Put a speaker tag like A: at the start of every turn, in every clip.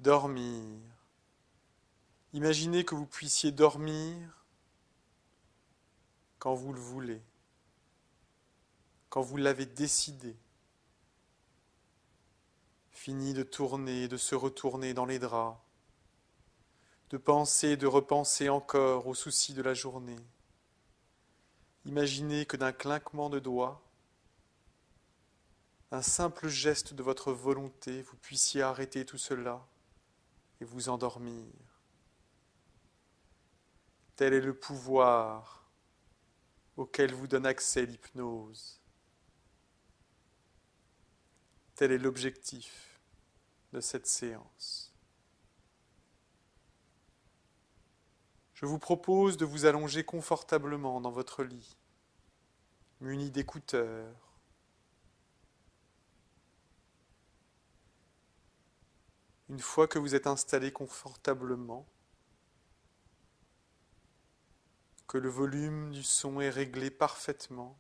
A: dormir. Imaginez que vous puissiez dormir quand vous le voulez, quand vous l'avez décidé. Fini de tourner, de se retourner dans les draps, de penser, de repenser encore aux soucis de la journée. Imaginez que d'un clinquement de doigts, un simple geste de votre volonté, vous puissiez arrêter tout cela et vous endormir. Tel est le pouvoir auquel vous donne accès l'hypnose. Tel est l'objectif de cette séance. Je vous propose de vous allonger confortablement dans votre lit, muni d'écouteurs. Une fois que vous êtes installé confortablement, que le volume du son est réglé parfaitement,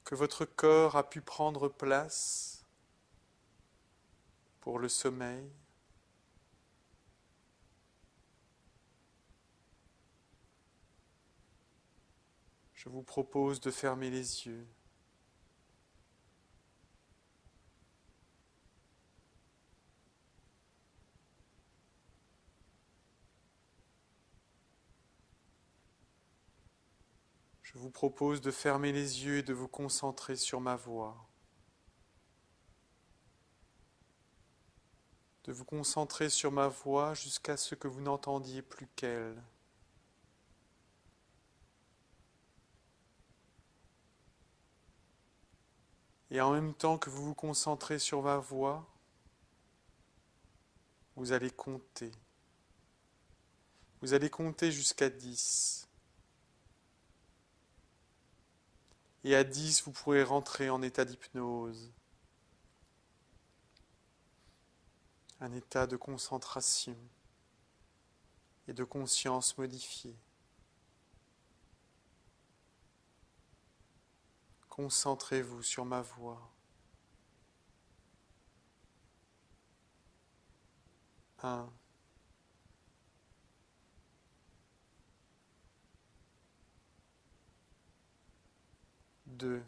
A: que votre corps a pu prendre place pour le sommeil, je vous propose de fermer les yeux. Je vous propose de fermer les yeux et de vous concentrer sur ma voix. De vous concentrer sur ma voix jusqu'à ce que vous n'entendiez plus qu'elle. Et en même temps que vous vous concentrez sur ma voix, vous allez compter. Vous allez compter jusqu'à 10. Et à 10, vous pourrez rentrer en état d'hypnose. Un état de concentration et de conscience modifiée. Concentrez-vous sur ma voix. 1. 2.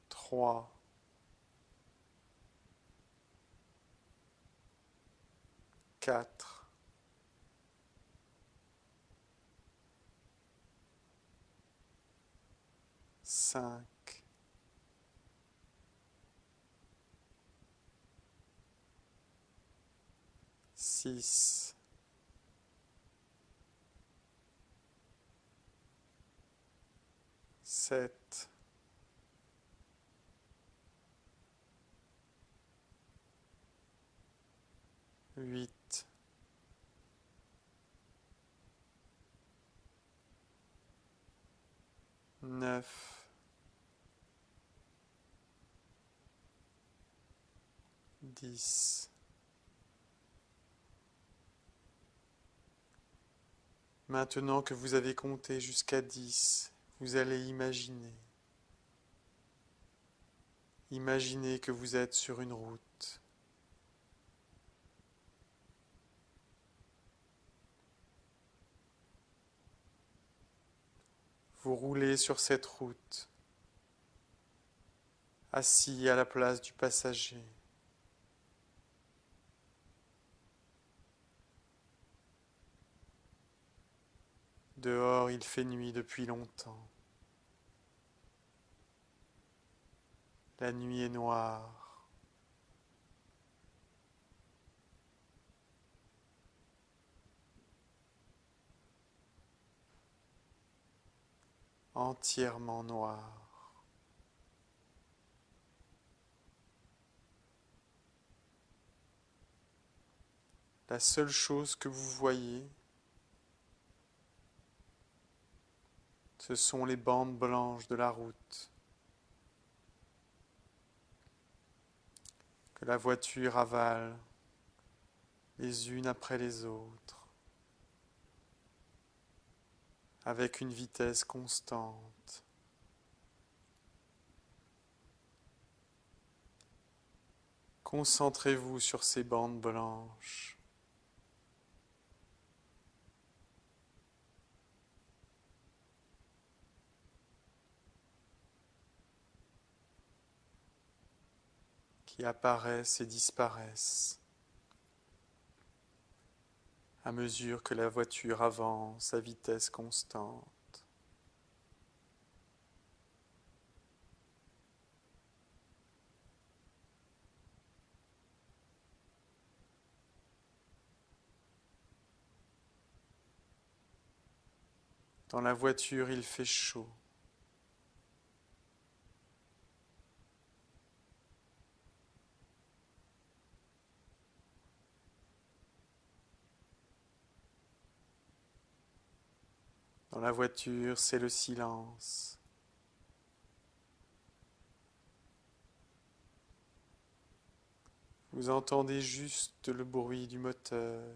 A: 3. 4. 5. 6. 7. 8. 9. 10. Maintenant que vous avez compté jusqu'à 10, vous allez imaginer. Imaginez que vous êtes sur une route. Vous roulez sur cette route, assis à la place du passager. Dehors, il fait nuit depuis longtemps. La nuit est noire. Entièrement noire. La seule chose que vous voyez, ce sont les bandes blanches de la route que la voiture avale les unes après les autres, avec une vitesse constante. Concentrez-vous sur ces bandes blanches. Qui apparaissent et disparaissent à mesure que la voiture avance à vitesse constante. Dans la voiture, il fait chaud. Dans la voiture, c'est le silence. Vous entendez juste le bruit du moteur.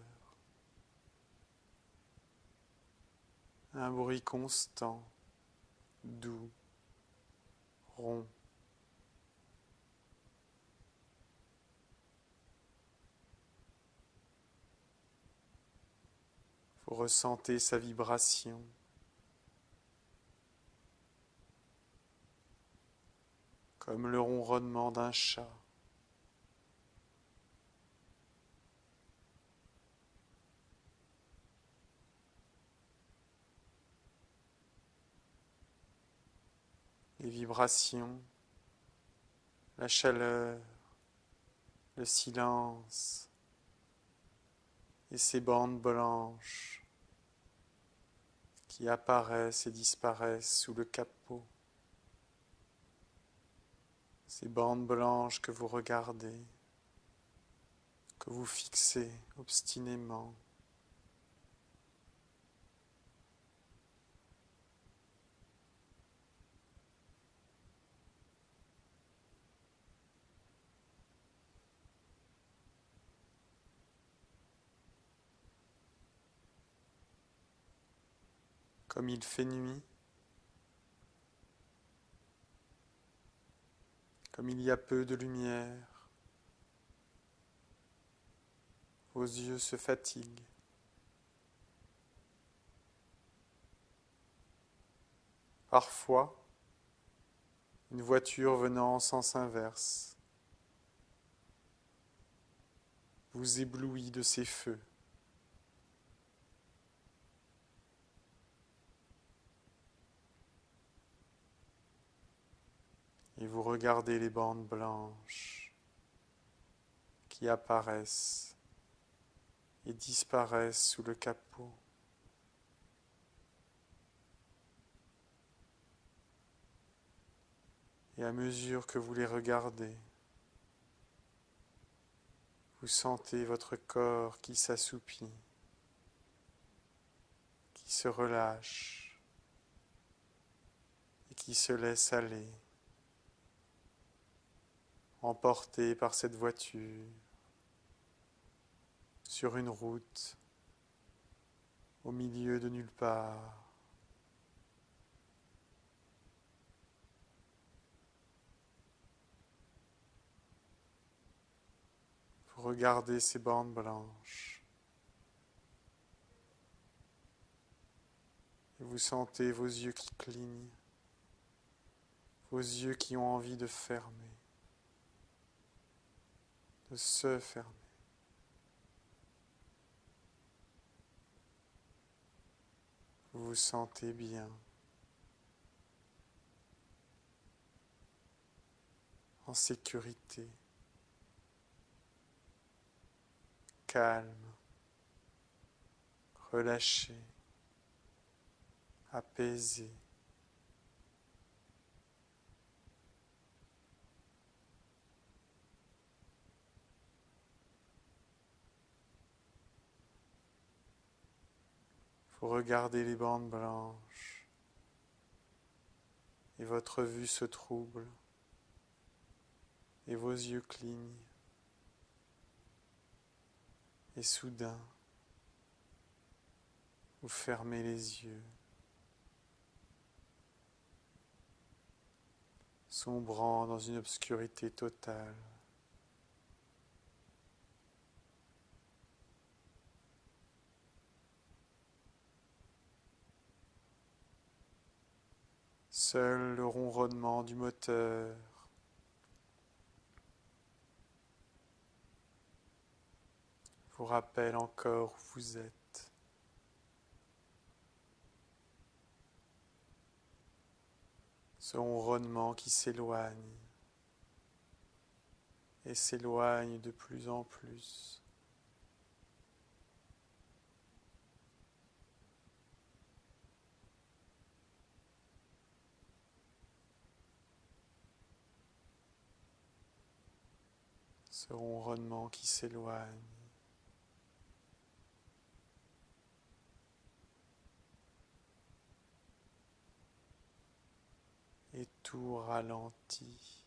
A: Un bruit constant, doux, rond. Vous ressentez sa vibration. Comme le ronronnement d'un chat. Les vibrations, la chaleur, le silence et ces bandes blanches qui apparaissent et disparaissent sous le capot. Ces bandes blanches que vous regardez, que vous fixez obstinément. Comme il fait nuit, comme il y a peu de lumière, vos yeux se fatiguent. Parfois, une voiture venant en sens inverse vous éblouit de ses feux. Et vous regardez les bandes blanches qui apparaissent et disparaissent sous le capot. Et à mesure que vous les regardez, vous sentez votre corps qui s'assoupit, qui se relâche et qui se laisse aller, emporté par cette voiture sur une route au milieu de nulle part. Vous regardez ces bandes blanches et vous sentez vos yeux qui clignent, vos yeux qui ont envie de fermer, de se fermer. Vous vous sentez bien, en sécurité, calme, relâché, apaisé. Vous regardez les bandes blanches et votre vue se trouble et vos yeux clignent. Et soudain, vous fermez les yeux, sombrant dans une obscurité totale. Seul le ronronnement du moteur vous rappelle encore où vous êtes. Ce ronronnement qui s'éloigne et s'éloigne de plus en plus. Ce ronronnement qui s'éloigne. Et tout ralentit.